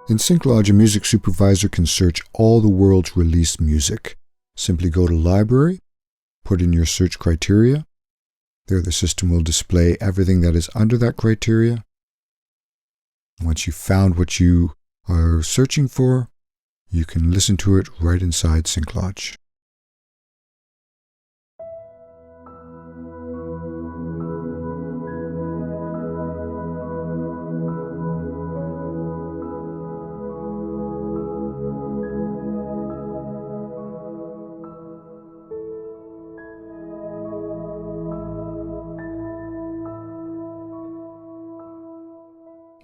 In SyncLodge, a music supervisor can search all the world's released music. Simply go to Library, put in your search criteria. There the system will display everything that is under that criteria. Once you've found what you are searching for, you can listen to it right inside SyncLodge.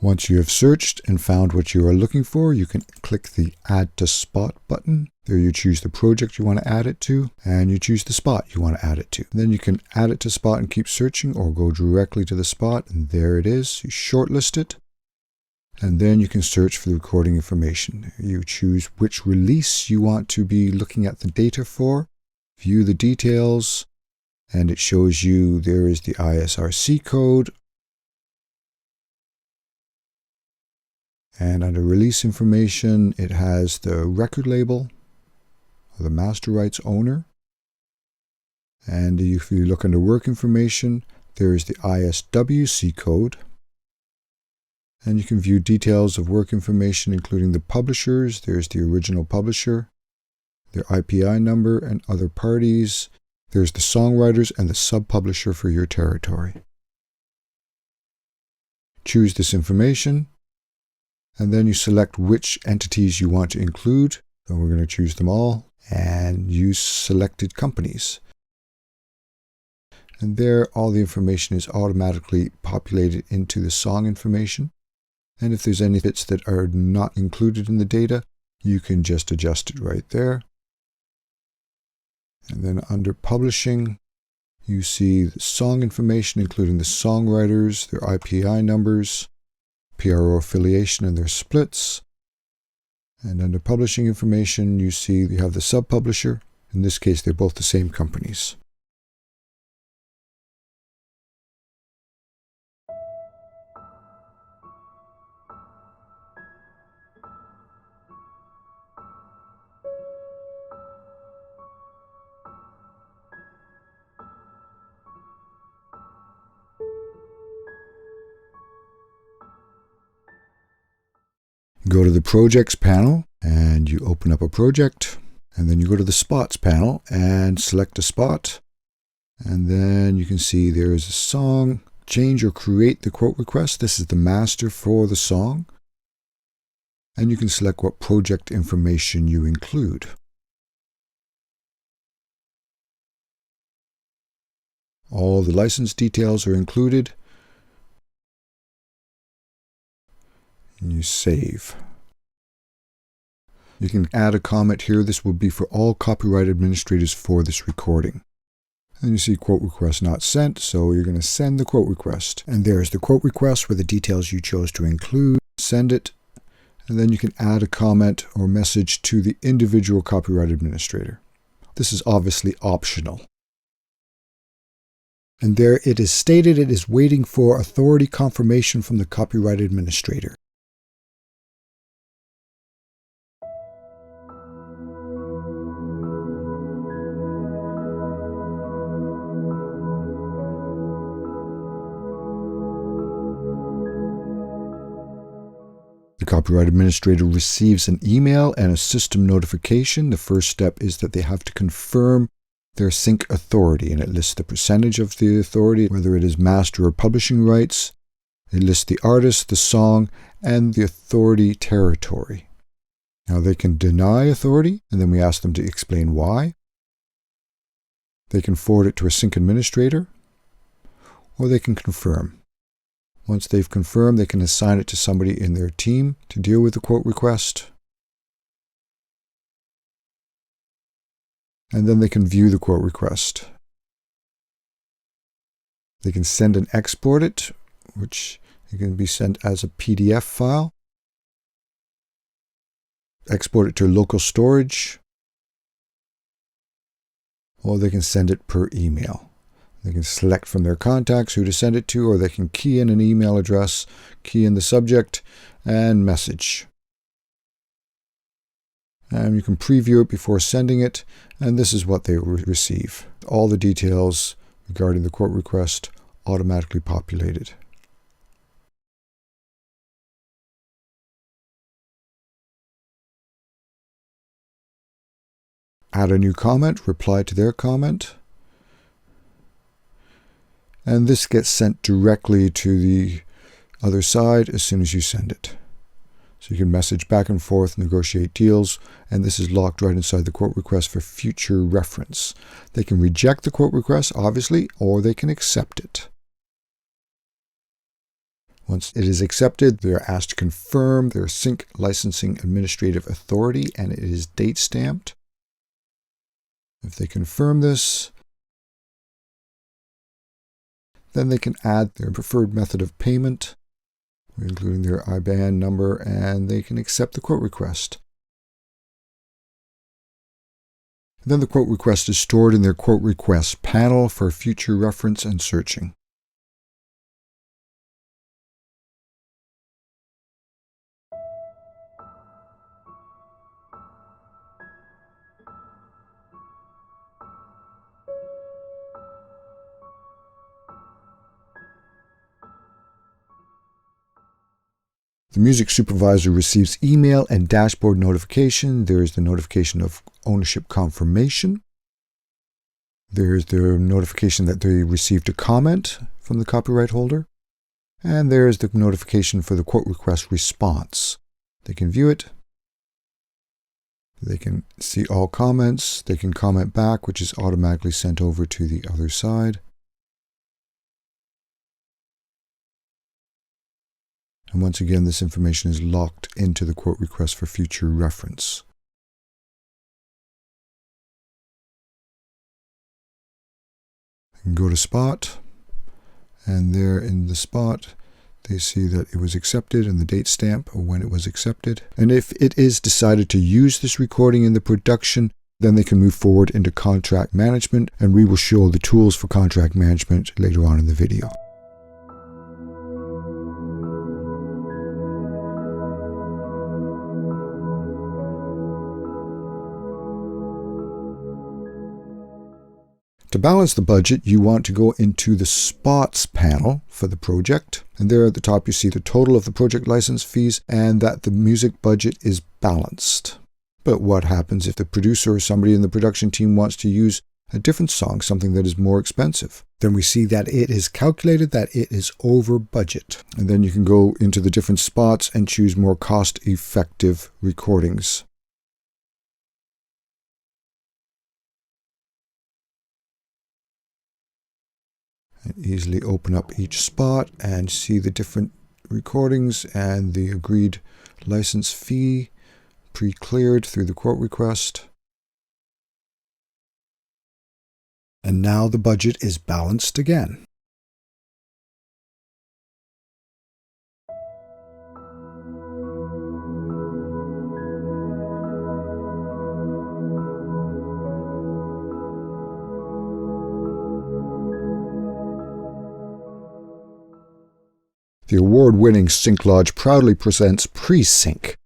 Once you have searched and found what you are looking for, you can click the Add to Spot button. There you choose the project you want to add it to, and you choose the spot you want to add it to. And then you can add it to spot and keep searching, or go directly to the spot, and there it is. You shortlist it, and then you can search for the recording information. You choose which release you want to be looking at the data for, view the details, and it shows you there is the ISRC code. And under release information, it has the record label, or the master rights owner. And if you look under work information, there is the ISWC code. And you can view details of work information, including the publishers. There's the original publisher, their IPI number, and other parties. There's the songwriters and the sub-publisher for your territory. Choose this information. And then you select which entities you want to include. So we're going to choose them all and use selected companies. And there, all the information is automatically populated into the song information. And if there's any bits that are not included in the data, you can just adjust it right there. And then under publishing, you see the song information, including the songwriters, their IPI numbers, PRO affiliation and their splits. And under publishing information, you see you have the sub-publisher. In this case, they're both the same companies. Go to the Projects panel and you open up a project, and then you go to the Spots panel and select a spot, and then you can see there is a song. Change or create the quote request. This is the master for the song, and you can select what project information you include. All the license details are included. And you save. You can add a comment here. This will be for all copyright administrators for this recording. And you see quote request not sent, so you're going to send the quote request. And there's the quote request with the details you chose to include. Send it, and then you can add a comment or message to the individual copyright administrator. This is obviously optional. And there it is stated it is waiting for authority confirmation from the copyright administrator. The copyright administrator receives an email and a system notification. The first step is that they have to confirm their sync authority, and it lists the percentage of the authority, whether it is master or publishing rights. It lists the artist, the song, and the authority territory. Now they can deny authority, and then we ask them to explain why. They can forward it to a sync administrator, or they can confirm. Once they've confirmed, they can assign it to somebody in their team to deal with the quote request. And then they can view the quote request. They can send and export it, which can be sent as a PDF file. Export it to local storage. Or they can send it per email. They can select from their contacts who to send it to, or they can key in an email address, key in the subject, and message. And you can preview it before sending it, and this is what they will receive. All the details regarding the quote request automatically populated. Add a new comment, reply to their comment, and this gets sent directly to the other side as soon as you send it. So you can message back and forth, negotiate deals, and this is locked right inside the quote request for future reference. They can reject the quote request, obviously, or they can accept it. Once it is accepted, they are asked to confirm their Sync Licensing Administrative Authority, and it is date stamped. If they confirm this, then they can add their preferred method of payment, including their IBAN number, and they can accept the quote request. Then the quote request is stored in their quote request panel for future reference and searching. The music supervisor receives email and dashboard notification. There is the notification of ownership confirmation. There is the notification that they received a comment from the copyright holder. And there is the notification for the quote request response. They can view it. They can see all comments. They can comment back, which is automatically sent over to the other side. And once again, this information is locked into the quote request for future reference. I can go to Spot, and there in the Spot, they see that it was accepted and the date stamp of when it was accepted. And if it is decided to use this recording in the production, then they can move forward into contract management, and we will show the tools for contract management later on in the video. To balance the budget, you want to go into the Spots panel for the project. And there at the top, you see the total of the project license fees and that the music budget is balanced. But what happens if the producer or somebody in the production team wants to use a different song, something that is more expensive? Then we see that it is calculated that it is over budget. And then you can go into the different spots and choose more cost-effective recordings. And easily open up each spot and see the different recordings and the agreed license fee pre-cleared through the quote request. And now the budget is balanced again. The award-winning SyncLodge proudly presents Pre-Sync.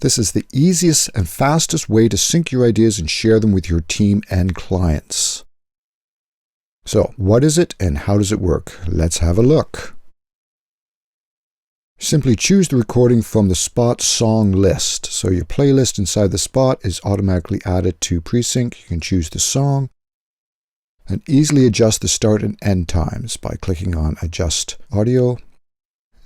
This is the easiest and fastest way to sync your ideas and share them with your team and clients. So, what is it and how does it work? Let's have a look. Simply choose the recording from the Spot song list. So your playlist inside the Spot is automatically added to Pre-Sync. You can choose the song and easily adjust the start and end times by clicking on Adjust Audio.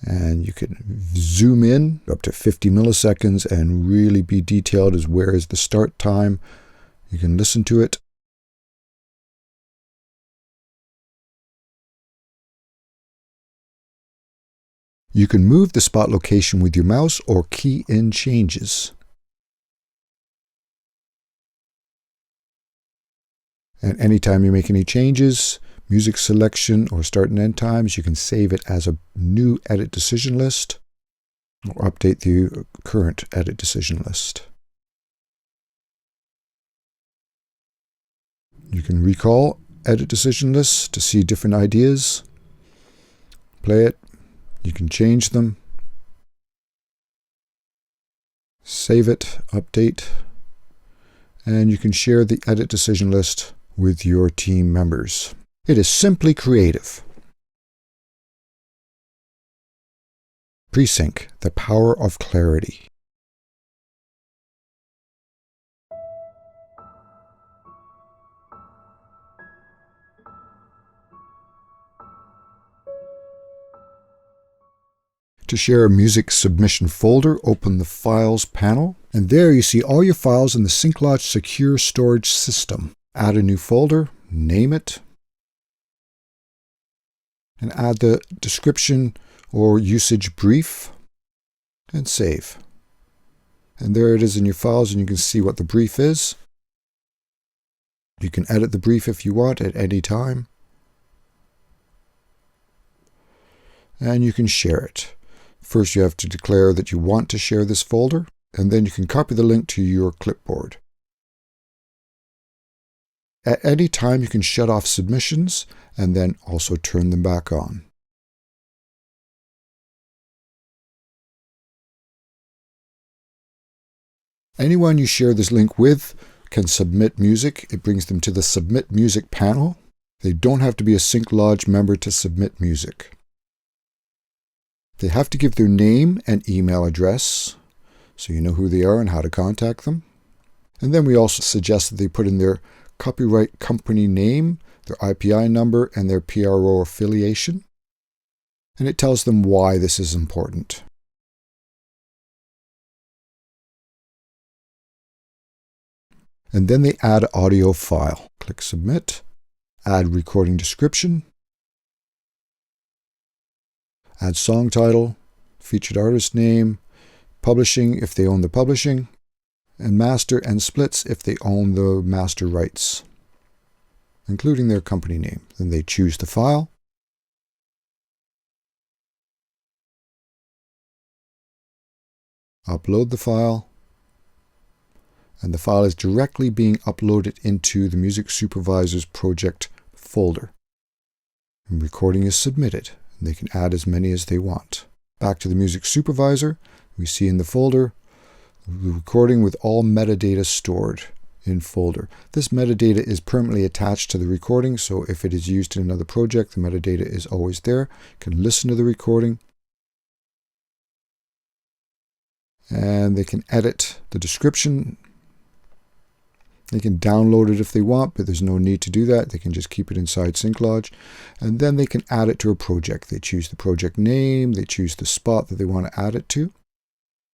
And you can zoom in up to 50 milliseconds and really be detailed as where is the start time. You can listen to it. You can move the spot location with your mouse or key in changes. And anytime you make any changes, music selection or start and end times, you can save it as a new edit decision list or update the current edit decision list. You can recall edit decision lists to see different ideas, play it, you can change them, save it, update, and you can share the edit decision list with your team members. It is simply creative. Pre-sync, the power of clarity. To share a music submission folder, open the Files panel, and there you see all your files in the SyncLodge secure storage system. Add a new folder, name it, and add the description or usage brief, and save. And there it is in your files, and you can see what the brief is. You can edit the brief if you want at any time, and you can share it. First, you have to declare that you want to share this folder, and then you can copy the link to your clipboard. At any time, you can shut off submissions and then also turn them back on. Anyone you share this link with can submit music. It brings them to the Submit Music panel. They don't have to be a SyncLodge member to submit music. They have to give their name and email address, so you know who they are and how to contact them. And then we also suggest that they put in their copyright company name, their IPI number, and their PRO affiliation. And it tells them why this is important. And then they add audio file. Click Submit, add recording description, add song title, featured artist name, publishing if they own the publishing, and master and splits if they own the master rights, including their company name. Then they choose the file, upload the file, and the file is directly being uploaded into the Music Supervisors project folder. And recording is submitted. They can add as many as they want. Back to the Music Supervisor, we see in the folder the recording with all metadata stored in folder. This metadata is permanently attached to the recording, so if it is used in another project, the metadata is always there. You can listen to the recording, and they can edit the description. They can download it if they want, but there's no need to do that. They can just keep it inside SyncLodge. And then they can add it to a project. They choose the project name, they choose the spot that they want to add it to.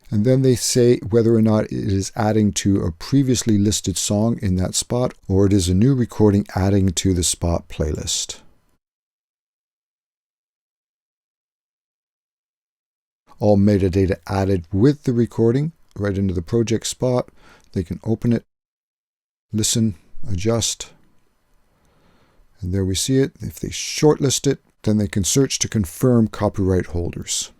And then they say whether or not it is adding to a previously listed song in that spot, or it is a new recording adding to the spot playlist. All metadata added with the recording right into the project spot. They can open it, listen, adjust, and there we see it. If they shortlist it, then they can search to confirm copyright holders.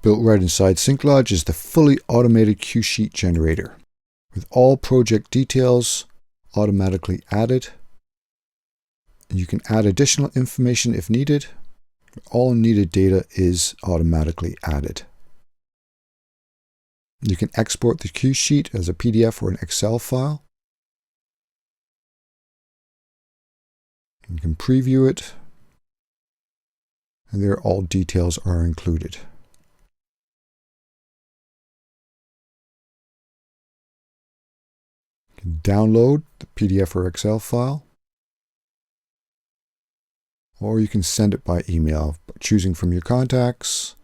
Built right inside SyncLodge is the fully automated cue sheet generator, with all project details automatically added. You can add additional information if needed. All needed data is automatically added. You can export the cue sheet as a PDF or an Excel file. You can preview it, and there all details are included. You can download the PDF or Excel file, or you can send it by email, choosing from your contacts,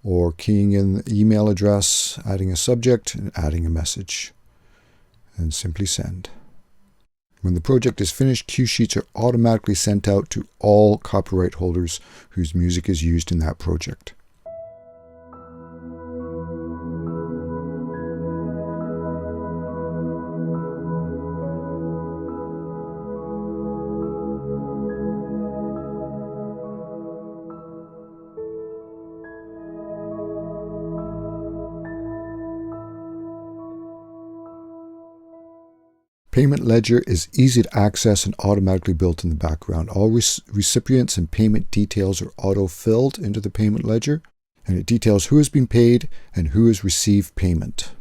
or keying in the email address, adding a subject, and adding a message, and simply send. When the project is finished, cue sheets are automatically sent out to all copyright holders whose music is used in that project. payment ledger is easy to access and automatically built in the background. All recipients and payment details are auto-filled into the payment ledger, and it details who has been paid and who has received payment.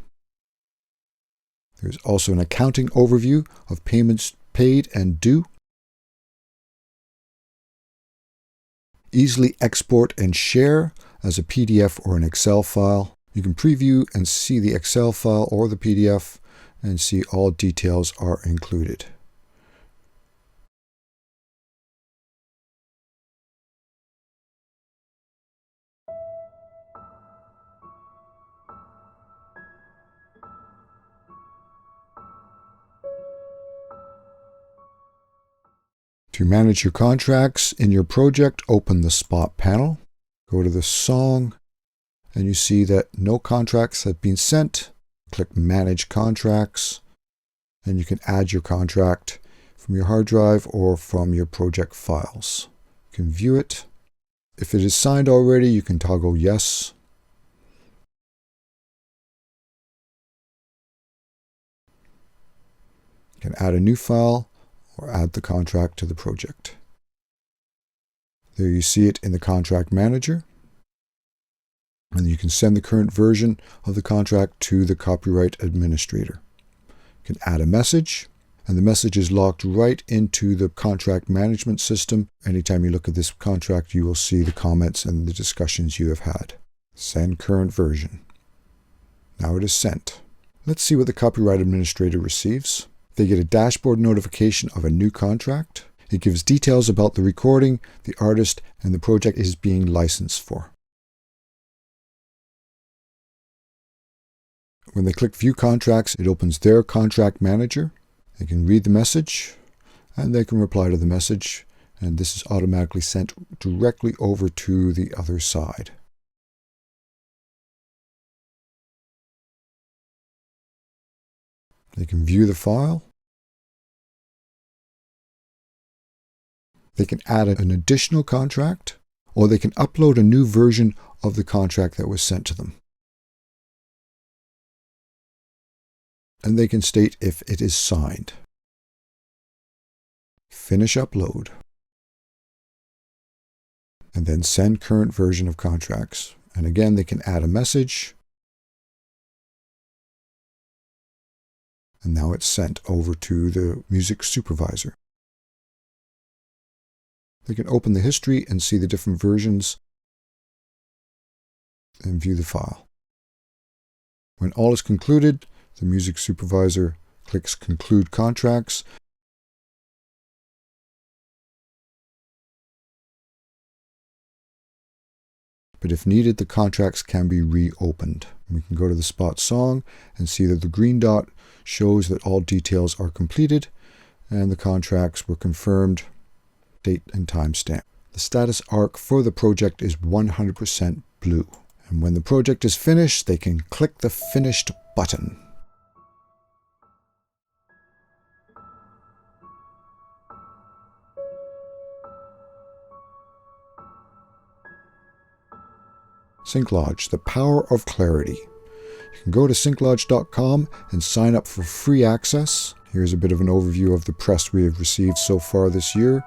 There's also an accounting overview of payments paid and due. Easily export and share as a PDF or an Excel file. You can preview and see the Excel file or the PDF and see all details are included. To manage your contracts in your project, open the Spot panel, go to the song, and you see that no contracts have been sent. Click Manage Contracts, and you can add your contract from your hard drive or from your project files. You can view it. If it is signed already, you can toggle Yes. You can add a new file or add the contract to the project. There you see it in the Contract Manager. And you can send the current version of the contract to the copyright administrator. You can add a message, and the message is locked right into the contract management system. Anytime you look at this contract, you will see the comments and the discussions you have had. Send current version. Now it is sent. Let's see what the copyright administrator receives. They get a dashboard notification of a new contract. It gives details about the recording, the artist, and the project is being licensed for. When they click View Contracts, it opens their contract manager. They can read the message, and they can reply to the message, and this is automatically sent directly over to the other side. They can view the file. They can add an additional contract, or they can upload a new version of the contract that was sent to them. And they can state if it is signed. Finish upload. And then send current version of contracts. And again, they can add a message. And now it's sent over to the music supervisor. They can open the history and see the different versions and view the file. When all is concluded, the music supervisor clicks Conclude Contracts. But if needed, the contracts can be reopened. We can go to the Spot song and see that the green dot shows that all details are completed and the contracts were confirmed, date and timestamp. The status arc for the project is 100% blue. And when the project is finished, they can click the Finished button. SyncLodge, the power of clarity. You can go to synclodge.com and sign up for free access. Here's a bit of an overview of the press we have received so far this year.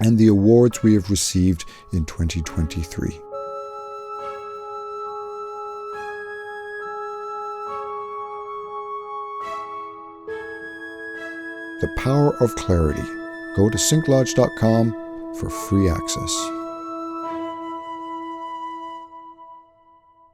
And the awards we have received in 2023. The power of clarity. Go to synclodge.com for free access.